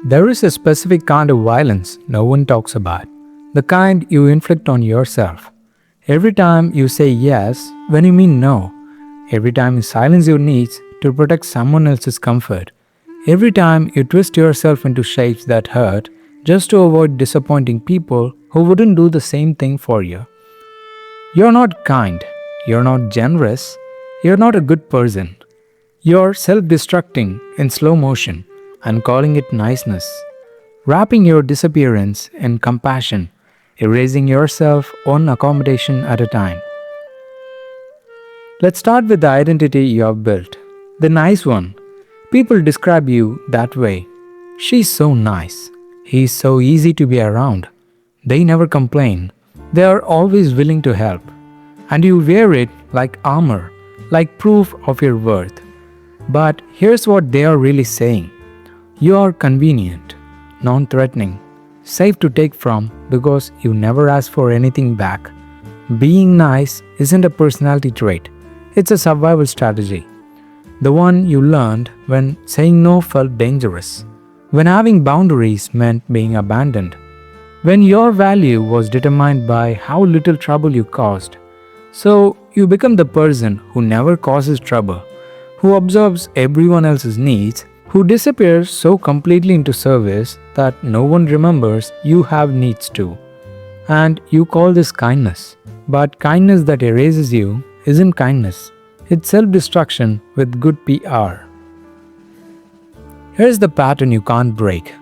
There is a specific kind of violence no one talks about, the kind you inflict on yourself. Every time you say yes when you mean no, every time you silence your needs to protect someone else's comfort, every time you twist yourself into shapes that hurt just to avoid disappointing people who wouldn't do the same thing for you. You're not kind, you're not generous, you're not a good person. You're self destructing in slow motion and calling it niceness, wrapping your disappearance in compassion, erasing yourself one accommodation at a time. Let's start with the identity you have built. The nice one. People describe you that way. She's so nice. He's so easy to be around. They never complain. They are always willing to help. And you wear it like armor, like proof of your worth. But here's what they are really saying. You are convenient, non-threatening, safe to take from because you never ask for anything back. Being nice isn't a personality trait, it's a survival strategy. The one you learned when saying no felt dangerous, when having boundaries meant being abandoned, when your value was determined by how little trouble you caused. So you become the person who never causes trouble, who observes everyone else's needs, who disappears so completely into service that no one remembers you have needs too. And you call this kindness. But kindness that erases you isn't kindness. It's self-destruction with good PR. Here's the pattern you can't break.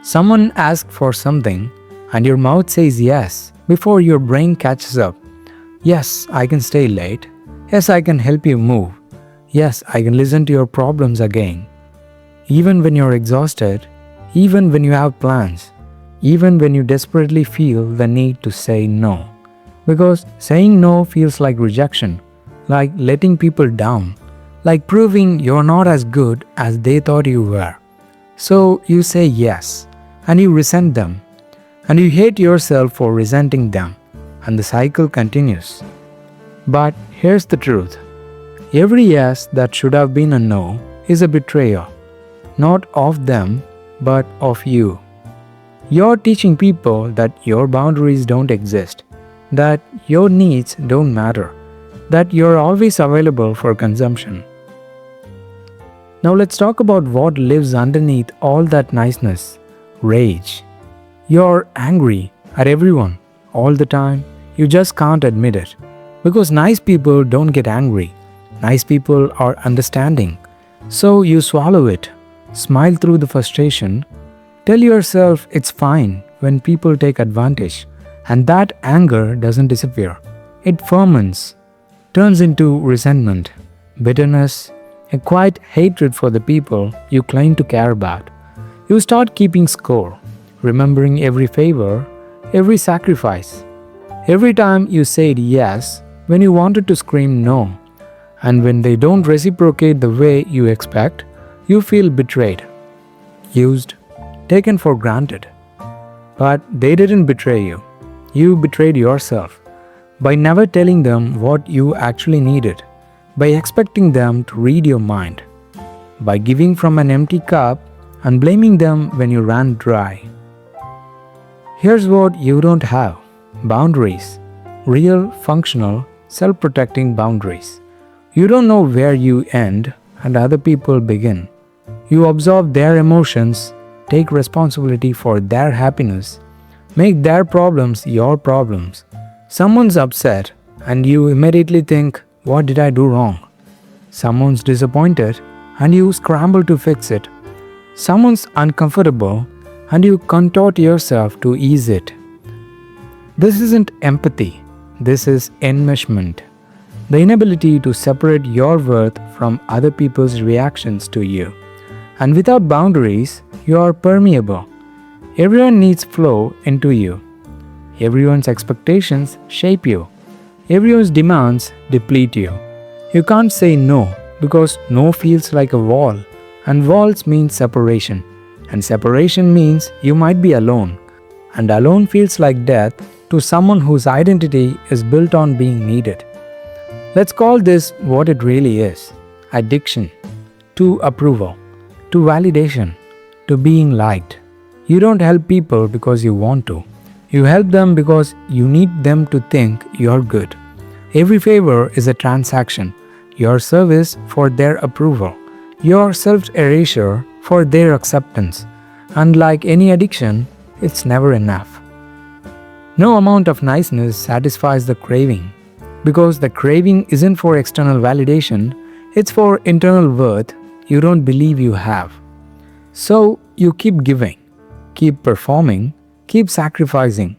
Someone asks for something and your mouth says yes before your brain catches up. Yes, I can stay late. Yes, I can help you move. Yes, I can listen to your problems again. Even when you're exhausted, even when you have plans, even when you desperately feel the need to say no. Because saying no feels like rejection, like letting people down, like proving you're not as good as they thought you were. So you say yes, and you resent them, and you hate yourself for resenting them, and the cycle continues. But here's the truth. Every yes that should have been a no is a betrayal. Not of them, but of you. You're teaching people that your boundaries don't exist, that your needs don't matter, that you're always available for consumption. Now let's talk about what lives underneath all that niceness. Rage. You're angry at everyone all the time. You just can't admit it. Because nice people don't get angry. Nice people are understanding. So you swallow it. Smile through the frustration. Tell yourself it's fine when people take advantage, and that anger doesn't disappear. It ferments, turns into resentment, bitterness, a quiet hatred for the people you claim to care about. You start keeping score, remembering every favor, every sacrifice. Every time you said yes when you wanted to scream no, and when they don't reciprocate the way you expect, you feel betrayed, used, taken for granted. But they didn't betray you. You betrayed yourself by never telling them what you actually needed, by expecting them to read your mind, by giving from an empty cup and blaming them when you ran dry. Here's what you don't have: boundaries, real, functional, self-protecting boundaries. You don't know where you end and other people begin. You absorb their emotions, take responsibility for their happiness, make their problems your problems. Someone's upset and you immediately think, what did I do wrong? Someone's disappointed and you scramble to fix it. Someone's uncomfortable and you contort yourself to ease it. This isn't empathy, this is enmeshment. The inability to separate your worth from other people's reactions to you. And without boundaries, you are permeable. Everyone needs flow into you. Everyone's expectations shape you. Everyone's demands deplete you. You can't say no because no feels like a wall. And walls mean separation. And separation means you might be alone. And alone feels like death to someone whose identity is built on being needed. Let's call this what it really is: addiction to approval, to validation, to being liked. You don't help people because you want to. You help them because you need them to think you're good. Every favor is a transaction, your service for their approval, your self-erasure for their acceptance. And like any addiction, it's never enough. No amount of niceness satisfies the craving, because the craving isn't for external validation, it's for internal worth you don't believe you have. So you keep giving, keep performing, keep sacrificing,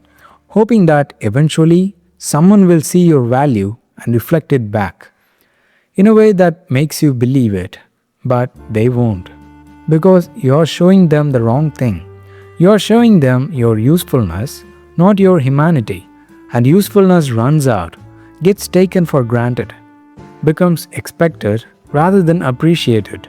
hoping that eventually someone will see your value and reflect it back in a way that makes you believe it, but they won't, because you're showing them the wrong thing. You're showing them your usefulness, not your humanity, and usefulness runs out, gets taken for granted, becomes expected rather than appreciated.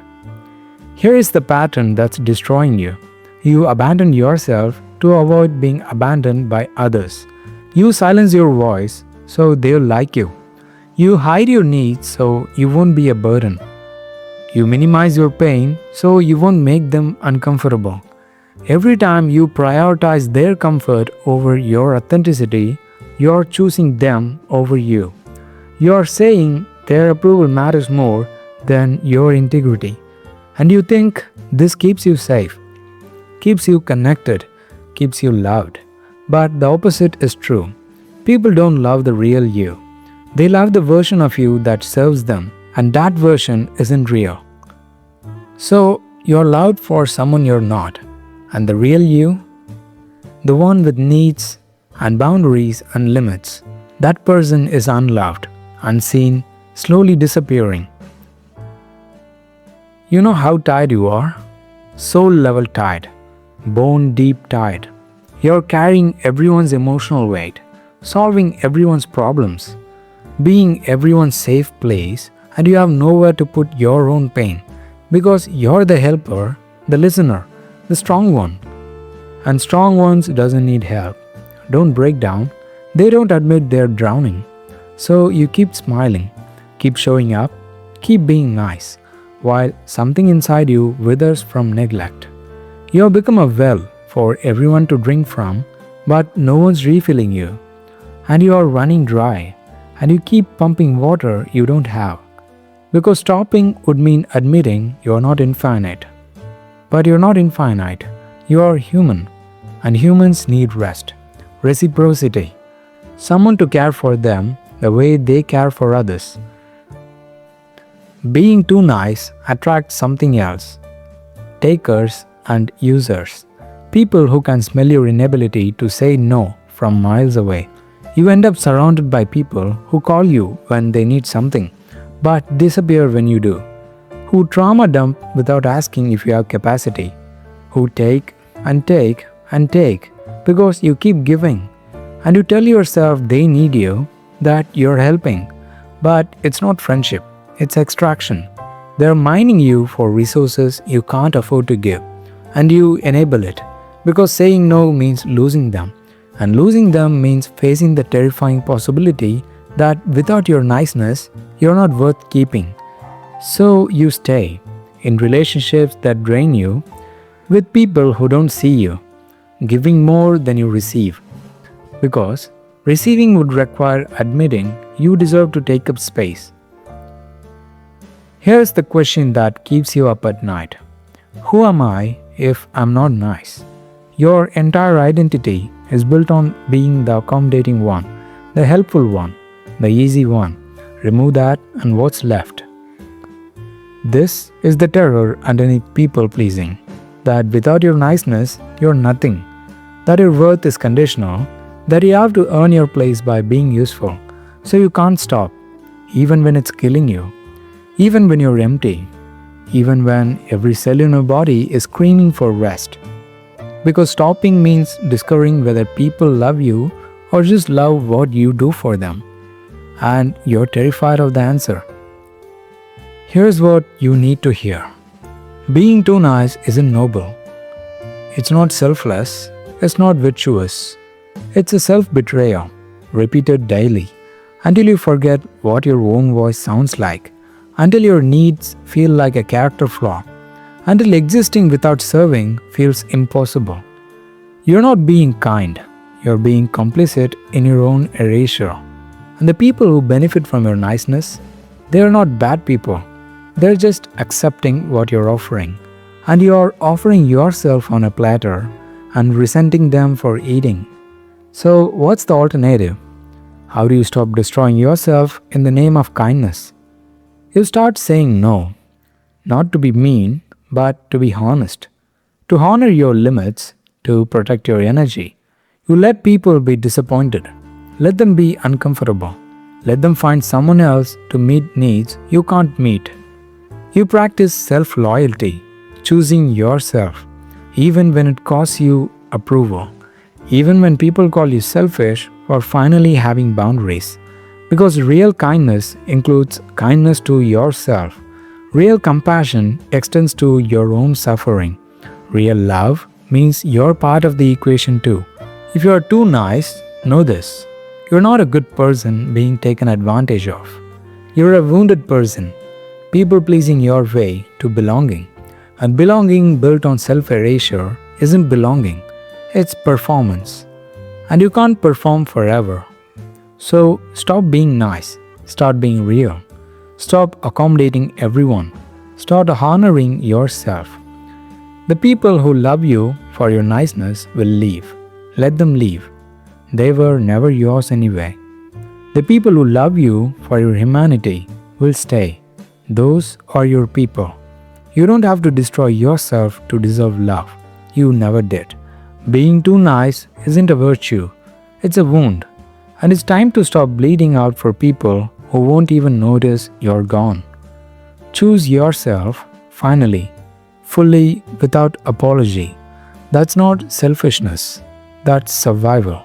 Here is the pattern that's destroying you. You abandon yourself to avoid being abandoned by others. You silence your voice so they'll like you. You hide your needs so you won't be a burden. You minimize your pain so you won't make them uncomfortable. Every time you prioritize their comfort over your authenticity, you're choosing them over you. You're saying their approval matters more than your integrity. And you think this keeps you safe, keeps you connected, keeps you loved. But the opposite is true. People don't love the real you. They love the version of you that serves them, and that version isn't real. So you're loved for someone you're not. And the real you, the one with needs and boundaries and limits, that person is unloved, unseen, slowly disappearing. You know how tired you are? Soul level tired, bone deep tired. You're carrying everyone's emotional weight, solving everyone's problems, being everyone's safe place, and you have nowhere to put your own pain because you're the helper, the listener, the strong one. And strong ones doesn't need help, don't break down, they don't admit they're drowning. So you keep smiling, keep showing up, keep being nice, while something inside you withers from neglect. You have become a well for everyone to drink from, but no one's refilling you. And you are running dry, and you keep pumping water you don't have. Because stopping would mean admitting you are not infinite. But you're not infinite, you are human, and humans need rest, reciprocity, someone to care for them the way they care for others. Being too nice attracts something else, takers and users, people who can smell your inability to say no from miles away. You end up surrounded by people who call you when they need something, but disappear when you do, who trauma dump without asking if you have capacity, who take and take and take because you keep giving, and you tell yourself they need you, that you're helping, but it's not friendship, it's extraction. They're mining you for resources you can't afford to give, and you enable it, because saying no means losing them, and losing them means facing the terrifying possibility that without your niceness, you're not worth keeping. So you stay in relationships that drain you, with people who don't see you, giving more than you receive. Because receiving would require admitting you deserve to take up space. Here's the question that keeps you up at night. Who am I if I'm not nice? Your entire identity is built on being the accommodating one, the helpful one, the easy one. Remove that and what's left? This is the terror underneath people pleasing. That without your niceness, you're nothing. That your worth is conditional. That you have to earn your place by being useful. So you can't stop, even when it's killing you. Even when you're empty. Even when every cell in your body is screaming for rest. Because stopping means discovering whether people love you or just love what you do for them. And you're terrified of the answer. Here's what you need to hear. Being too nice isn't noble. It's not selfless. It's not virtuous. It's a self-betrayal, repeated daily, until you forget what your own voice sounds like, until your needs feel like a character flaw, until existing without serving feels impossible. You're not being kind, you're being complicit in your own erasure. And the people who benefit from your niceness, they are not bad people. They're just accepting what you're offering. And you're offering yourself on a platter and resenting them for eating. So, what's the alternative? How do you stop destroying yourself in the name of kindness? You start saying no, not to be mean, but to be honest. To honor your limits, to protect your energy. You let people be disappointed. Let them be uncomfortable. Let them find someone else to meet needs you can't meet. You practice self loyalty, choosing yourself, even when it costs you approval, even when people call you selfish for finally having boundaries. Because real kindness includes kindness to yourself. Real compassion extends to your own suffering. Real love means you're part of the equation too. If you're too nice, know this. You're not a good person being taken advantage of. You're a wounded person, people pleasing your way to belonging. And belonging built on self-erasure isn't belonging, it's performance. And you can't perform forever. So stop being nice, start being real. Stop accommodating everyone. Start honoring yourself. The people who love you for your niceness will leave. Let them leave. They were never yours anyway. The people who love you for your humanity will stay. Those are your people. You don't have to destroy yourself to deserve love. You never did. Being too nice isn't a virtue, it's a wound. And it's time to stop bleeding out for people who won't even notice you're gone. Choose yourself, finally, fully, without apology. That's not selfishness, that's survival.